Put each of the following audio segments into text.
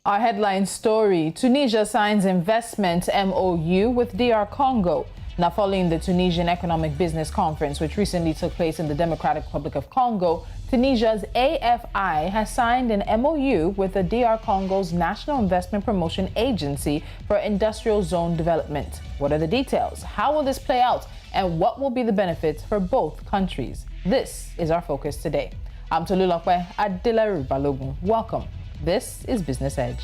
Our headline story: Tunisia signs investment MOU with D.R Congo. Now, following the Tunisian Economic Business Conference, which recently took place in the Democratic Republic of Congo, Tunisia's AFI has signed an MOU with the D.R Congo's National Investment Promotion Agency for industrial zone development. What are the details? How will this play out? And what will be the benefits for both countries? This is our focus today. I'm Tolulokwe Adelaru Balogun. Welcome. This is Business Edge.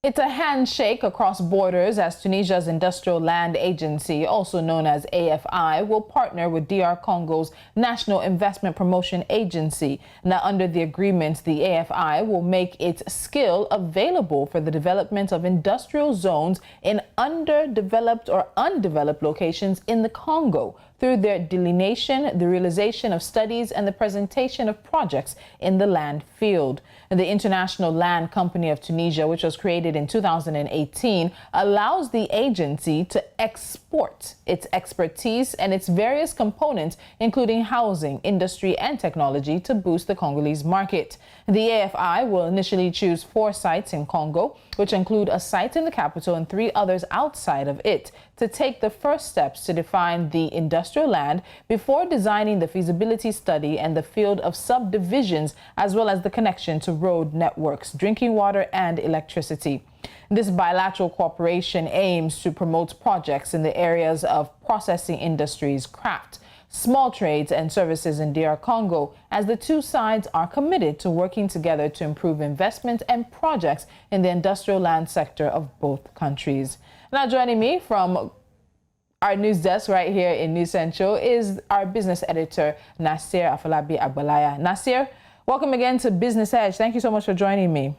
It's a handshake across borders as Tunisia's Industrial Land Agency, also known as AFI, will partner with D.R Congo's National Investment Promotion Agency. Now, under the agreement, the AFI will make its skill available for the development of industrial zones in underdeveloped or undeveloped locations in the Congo through their delineation, the realization of studies, and the presentation of projects in the land field. And the International Land Company of Tunisia, which was created in 2018, allows the agency to export its expertise and its various components, including housing, industry, and technology, to boost the Congolese market. The AFI will initially choose 4 sites in Congo, which include a site in the capital and 3 others outside of it, to take the first steps to define the industrial land before designing the feasibility study and the field of subdivisions, as well as the connection to road networks, drinking water, and electricity. This bilateral cooperation aims to promote projects in the areas of processing industries, craft, small trades, and services in D.R Congo, as the two sides are committed to working together to improve investment and projects in the industrial land sector of both countries. Now, joining me from our news desk right here in News Central is our business editor, Nasir Afolabi Agbalaya. Nasir, welcome again to Business Edge. Thank you so much for joining me.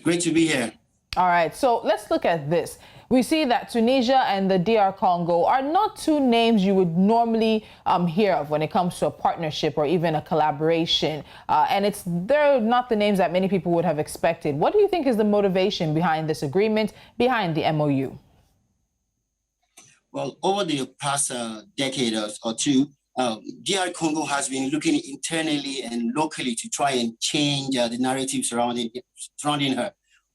Great to be here. All right, so let's look at this. We see that Tunisia and the D.R Congo are not two names you would normally hear of when it comes to a partnership or even a collaboration. And they're not the names that many people would have expected. What do you think is the motivation behind this agreement, behind the MOU? Well, over the past decade or two, D.R Congo has been looking internally and locally to try and change the narrative surrounding her.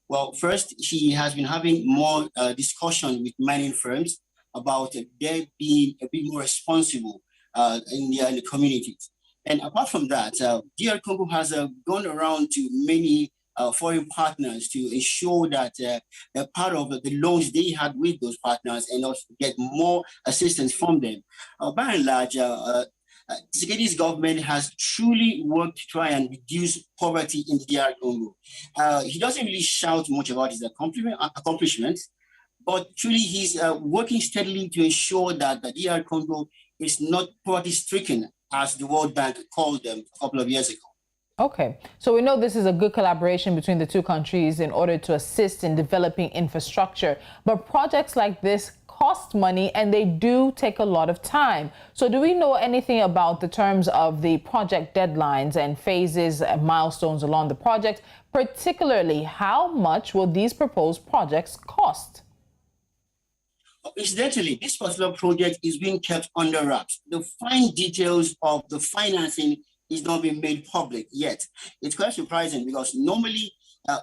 Well, first, she has been having more discussion with mining firms about their being a bit more responsible in the communities. And apart from that, D.R Congo has gone around to many foreign partners to ensure that a part of the loans they had with those partners and also get more assistance from them. By and large, Tshisekedi's government has truly worked to try and reduce poverty in the D.R Congo. He doesn't really shout much about his accomplishments, but truly he's working steadily to ensure that the D.R Congo is not poverty-stricken, as the World Bank called them a couple of years ago. Okay, so we know this is a good collaboration between the two countries in order to assist in developing infrastructure, but projects like this cost money and they do take a lot of time. So do we know anything about the terms of the project deadlines and phases and milestones along the project? Particularly, how much will these proposed projects cost? Incidentally, this particular project is being kept under wraps. The fine details of the financing is not being made public yet. It's quite surprising because normally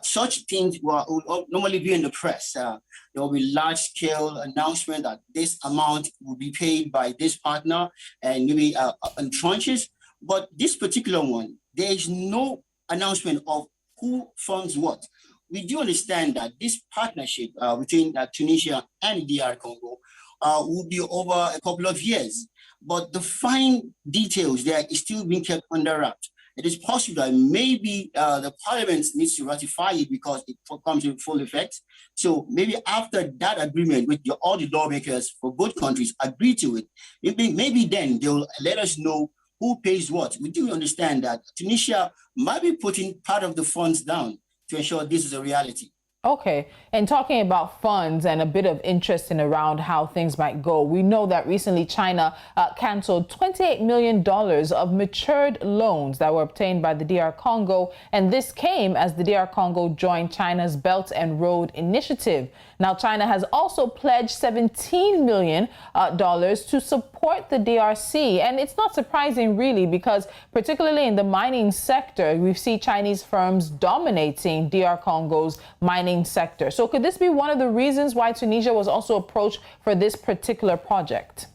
such things will normally be in the press. There will be large-scale announcement that this amount will be paid by this partner and maybe in tranches. But this particular one, there is no announcement of who funds what. We do understand that this partnership between Tunisia and D.R Congo will be over a couple of years. But the fine details there is still being kept under wraps. It is possible that maybe the parliament needs to ratify it because it comes in full effect. So maybe after that agreement with all the lawmakers for both countries agree to it, maybe then they'll let us know who pays what. We do understand that Tunisia might be putting part of the funds down to ensure this is a reality. Okay, and talking about funds and a bit of interest in around how things might go, we know that recently China canceled $28 million of matured loans that were obtained by the D.R Congo, and this came as the D.R Congo joined China's Belt and Road Initiative. Now, China has also pledged $17 million to support the DRC, and it's not surprising really because particularly in the mining sector, we see Chinese firms dominating D.R Congo's mining sector. So could this be one of the reasons why Tunisia was also approached for this particular project?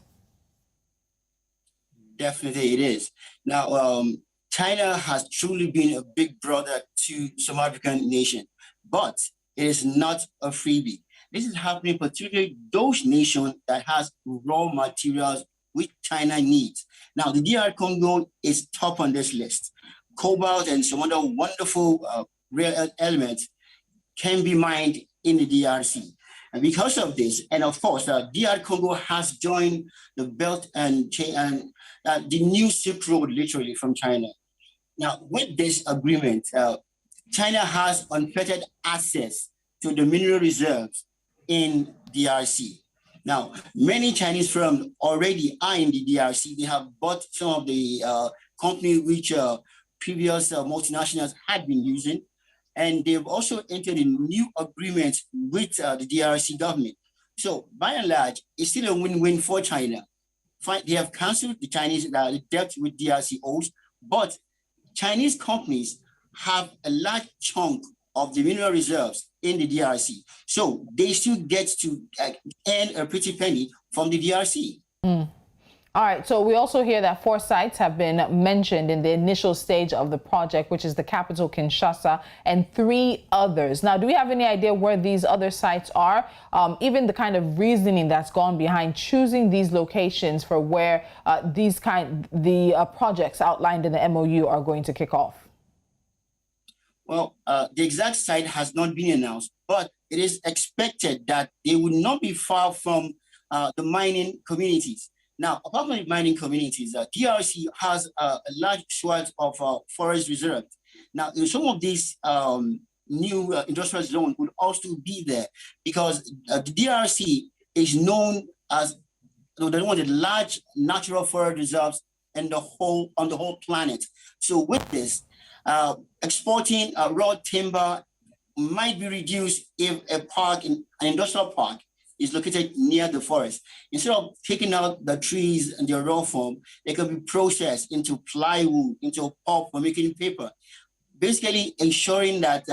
Definitely it is. Now, China has truly been a big brother to some African nations, but it is not a freebie. This is happening particularly those nations that has raw materials which China needs. Now, the DR Congo is top on this list. Cobalt and some other wonderful rare earth elements can be mined in the DRC. And because of this, and of course, DR Congo has joined the Belt and the new Silk Road, literally, from China. Now, with this agreement, China has unfettered access to the mineral reserves in DRC. Now, many Chinese firms already are in the DRC. They have bought some of the companies which previous multinationals had been using. And they've also entered in new agreements with the DRC government. So by and large, it's still a win-win for China. They have canceled the Chinese debt with DRC owes, but Chinese companies have a large chunk of the mineral reserves in the DRC. So they still get to earn a pretty penny from the DRC. All right, so we also hear that 4 sites have been mentioned in the initial stage of the project, which is the capital, Kinshasa, and 3 others. Now, do we have any idea where these other sites are? Even the kind of reasoning that's gone behind choosing these locations for where the projects outlined in the MOU are going to kick off? Well, the exact site has not been announced, but it is expected that they will not be far from the mining communities. Now, apart from the mining communities, DRC has a large swath of forest reserves. Now, some of these new industrial zones will also be there because the DRC is known as one of the large natural forest reserves on the whole planet. So with this, exporting raw timber might be reduced if an industrial park is located near the forest. Instead of taking out the trees in their raw form, they can be processed into plywood, into pulp for making paper, basically ensuring that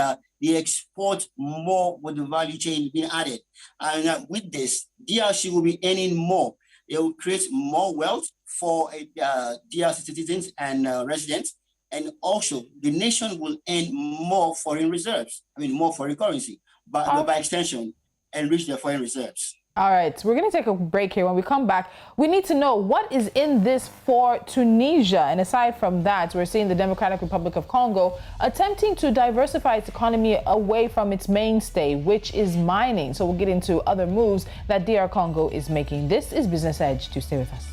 they export more with the value chain being added. And with this, DRC will be earning more. It will create more wealth for DRC citizens and residents. And also, the nation will earn more foreign reserves, more foreign currency, but by extension, enrich their foreign reserves. All right, we're going to take a break here. When we come back, we need to know what is in this for Tunisia. And aside from that, we're seeing the Democratic Republic of Congo attempting to diversify its economy away from its mainstay, which is mining. So we'll get into other moves that D.R Congo is making. This is Business Edge. Do stay with us.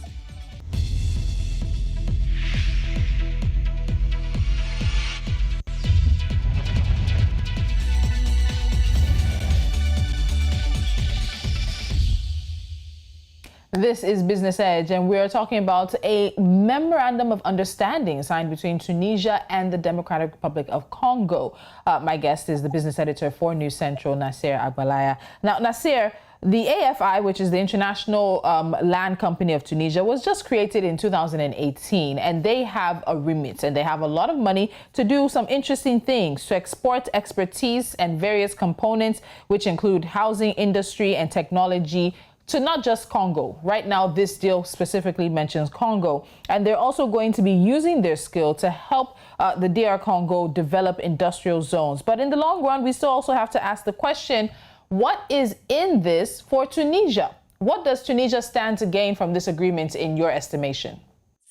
This is Business Edge, and we are talking about a Memorandum of Understanding signed between Tunisia and the Democratic Republic of Congo. My guest is the business editor for News Central, Nasir Agbalaya. Now, Nasir, the AFI, which is the International Land Company of Tunisia, was just created in 2018, and they have a remit, and they have a lot of money to do some interesting things, to export expertise and various components, which include housing, industry, and technology, to not just Congo. Right now, this deal specifically mentions Congo, and they're also going to be using their skill to help the DR Congo develop industrial zones. But in the long run, we still also have to ask the question, what is in this for Tunisia? What does Tunisia stand to gain from this agreement in your estimation?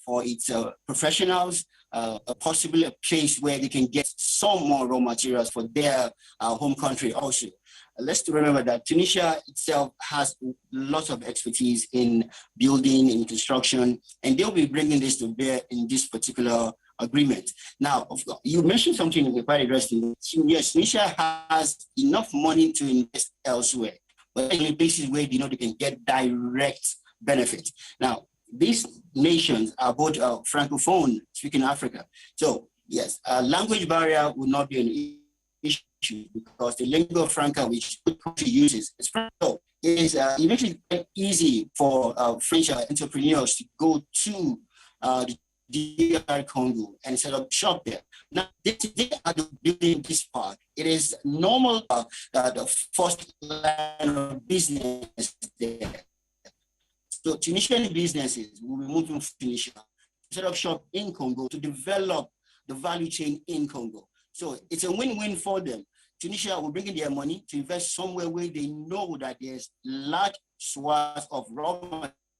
For its professionals, possibly a place where they can get some more raw materials for their home country also. Let's remember that Tunisia itself has lots of expertise in building, in construction, and they'll be bringing this to bear in this particular agreement. Now, of course, you mentioned something quite interesting. Yes, Tunisia has enough money to invest elsewhere, but in places where they can get direct benefit. Now, these nations are both francophone, speaking Africa. So yes, language barrier would not be an issue because the lingua franca which the country uses is French. So it is eventually easy for French entrepreneurs to go to the D.R Congo and set up shop there. Now, they are building this part. It is normal the first line of business there. So Tunisian businesses will be moving to Tunisia, set up shop in Congo to develop the value chain in Congo. So it's a win-win for them. Tunisia will bring in their money to invest somewhere where they know that there's large swaths of raw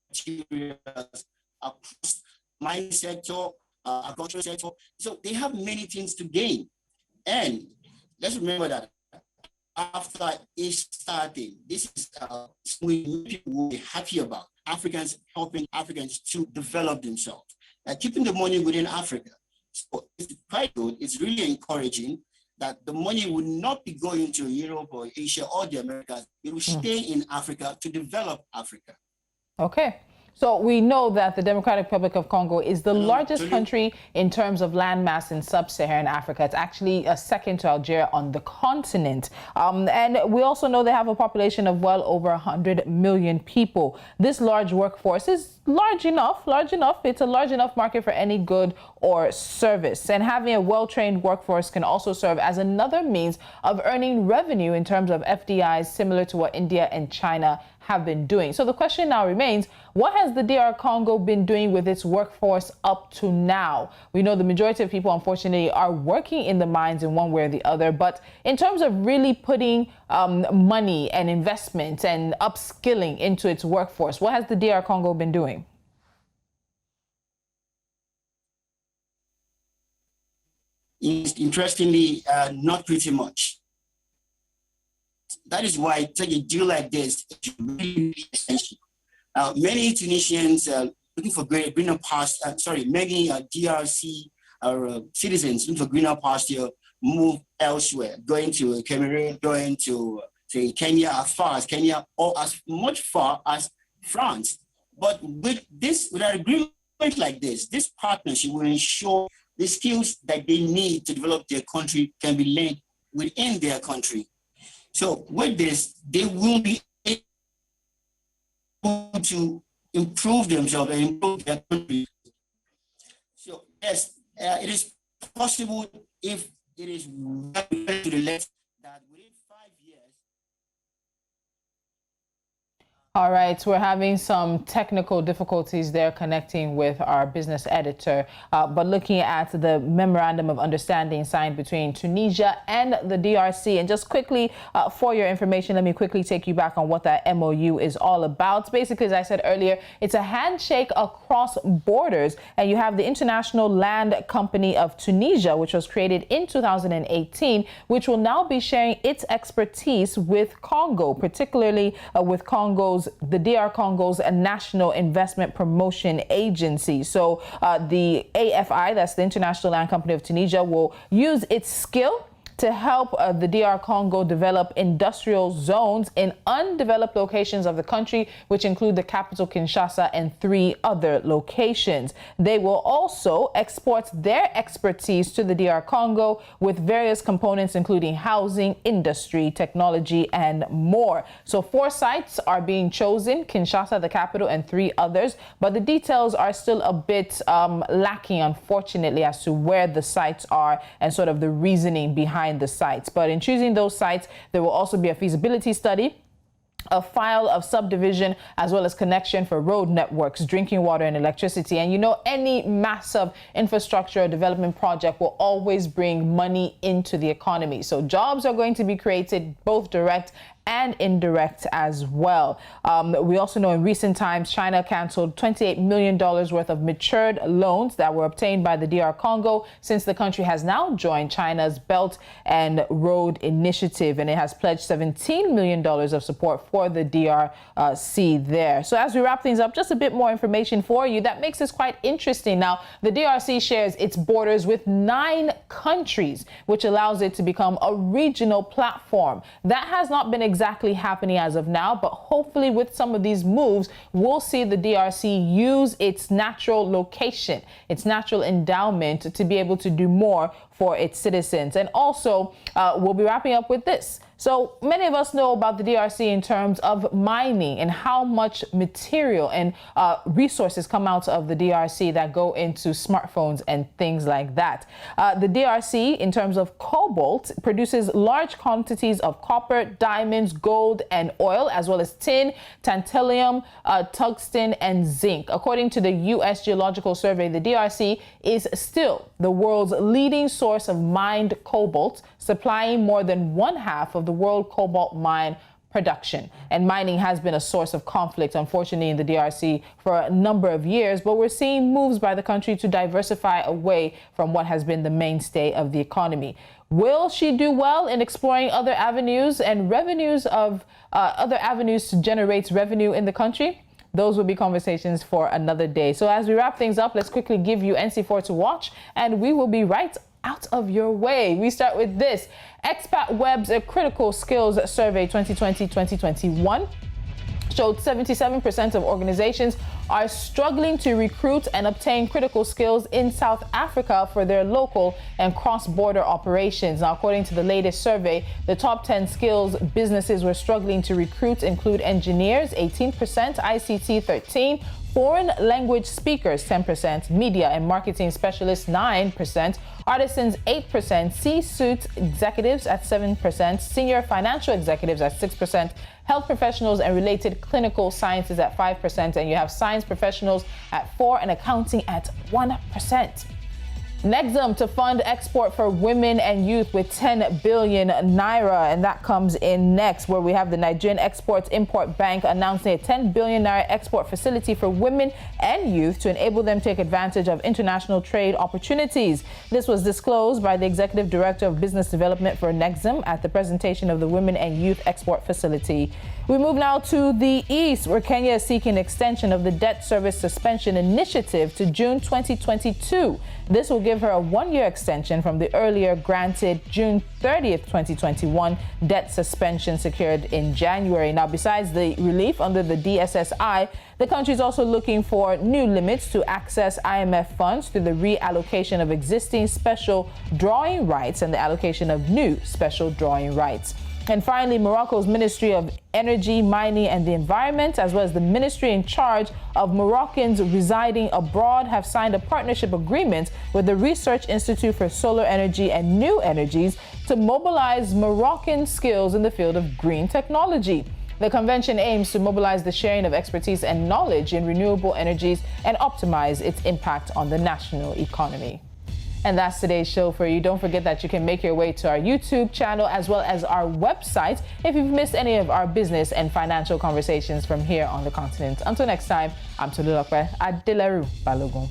materials across mining sector, agricultural sector. So they have many things to gain. And let's remember that after it started, this is something people will be happy about. Africans helping Africans to develop themselves, keeping the money within Africa. So it's quite good. It's really encouraging that the money will not be going to Europe or Asia or the Americas. It will stay in Africa to develop Africa. Okay. So we know that the Democratic Republic of Congo is the largest country in terms of landmass in sub-Saharan Africa. It's actually second to Algeria on the continent. And we also know they have a population of well over 100 million people. This large workforce is large enough. It's a large enough market for any good or service. And having a well-trained workforce can also serve as another means of earning revenue in terms of FDIs, similar to what India and China have been doing. So the question now remains, what has the DR Congo been doing with its workforce up to now? We know the majority of people, unfortunately, are working in the mines in one way or the other. But in terms of really putting money and investment and upskilling into its workforce, what has the DR Congo been doing? Interestingly, not pretty much. That is why taking a deal like this is really essential. Many Tunisians looking for greener pasture, many DRC citizens looking for greener pasture move elsewhere, going to Cameroon, going to, say, Kenya, as far as Kenya, or as much far as France. But with an agreement like this partnership will ensure the skills that they need to develop their country can be learned within their country. So with this, they will be able to improve themselves and improve their country. So yes, it is possible if it is to the left that within 5 years. All right, we're having some technical difficulties there connecting with our business editor, but looking at the Memorandum of Understanding signed between Tunisia and the DRC. And just quickly, for your information, let me quickly take you back on what that MOU is all about. Basically, as I said earlier, it's a handshake across borders, and you have the International Land Company of Tunisia, which was created in 2018, which will now be sharing its expertise with Congo, particularly with the DR Congo's National Investment Promotion Agency. So the AFI, that's the International Land Company of Tunisia, will use its skill to help the DR Congo develop industrial zones in undeveloped locations of the country, which include the capital Kinshasa and 3 other locations. They will also export their expertise to the DR Congo with various components, including housing, industry, technology, and more. So 4 sites are being chosen, Kinshasa, the capital, and 3 others, but the details are still a bit lacking, unfortunately, as to where the sites are and sort of the reasoning behind the sites. But in choosing those sites, there will also be a feasibility study, a file of subdivision, as well as connection for road networks, drinking water, and electricity. And you know, any massive infrastructure or development project will always bring money into the economy. So jobs are going to be created, both direct and indirect as well. We also know in recent times, China canceled $28 million worth of matured loans that were obtained by the D.R Congo, since the country has now joined China's Belt and Road Initiative, and it has pledged $17 million of support for the DRC there. So as we wrap things up, just a bit more information for you that makes this quite interesting. Now, the DRC shares its borders with 9 countries, which allows it to become a regional platform. That has not been exactly happening as of now, but hopefully with some of these moves, we'll see the DRC use its natural location, its natural endowment to be able to do more for its citizens. And also, we'll be wrapping up with this. So many of us know about the DRC in terms of mining and how much material and resources come out of the DRC that go into smartphones and things like that. The DRC, in terms of cobalt, produces large quantities of copper, diamonds, gold, and oil, as well as tin, tantalum, tungsten, and zinc. According to the U.S. Geological Survey, the DRC is still the world's leading source of mined cobalt, supplying more than 1/2 of the world cobalt mine production. And mining has been a source of conflict, unfortunately, in the DRC for a number of years, but we're seeing moves by the country to diversify away from what has been the mainstay of the economy. Will she do well in exploring other avenues and revenues of other avenues to generate revenue in the country? Those will be conversations for another day. So as we wrap things up, let's quickly give you NC4 to watch, and we will be right out of your way. We start with this. Expat Web's Critical Skills Survey 2020-2021 showed 77% of organizations are struggling to recruit and obtain critical skills in South Africa for their local and cross-border operations. Now, according to the latest survey, the top 10 skills businesses were struggling to recruit include engineers, 18%, ICT, 13%, foreign language speakers, 10%, media and marketing specialists, 9%, artisans, 8%, C-suite executives at 7%, senior financial executives at 6%, health professionals and related clinical sciences at 5%, and you have science professionals at 4% and accounting at 1%. Nexum to fund export for women and youth with 10 billion naira, and that comes in next, where we have the Nigerian Export-Import Bank announcing a 10 billion naira export facility for women and youth to enable them to take advantage of international trade opportunities. This was disclosed by the Executive Director of Business Development for Nexum at the presentation of the Women and Youth Export Facility. We move now to the East, where Kenya is seeking extension of the debt service suspension initiative to June 2022. This will give her a 1-year extension from the earlier granted June 30th, 2021 debt suspension secured in January. Now, besides the relief under the DSSI, the country is also looking for new limits to access IMF funds through the reallocation of existing special drawing rights and the allocation of new special drawing rights. And finally, Morocco's Ministry of Energy, Mining and the Environment, as well as the ministry in charge of Moroccans residing abroad, have signed a partnership agreement with the Research Institute for Solar Energy and New Energies to mobilize Moroccan skills in the field of green technology. The convention aims to mobilize the sharing of expertise and knowledge in renewable energies and optimize its impact on the national economy. And that's today's show for you. Don't forget that you can make your way to our YouTube channel as well as our website if you've missed any of our business and financial conversations from here on the continent. Until next time, I'm Tolulope Adelaru Balogun.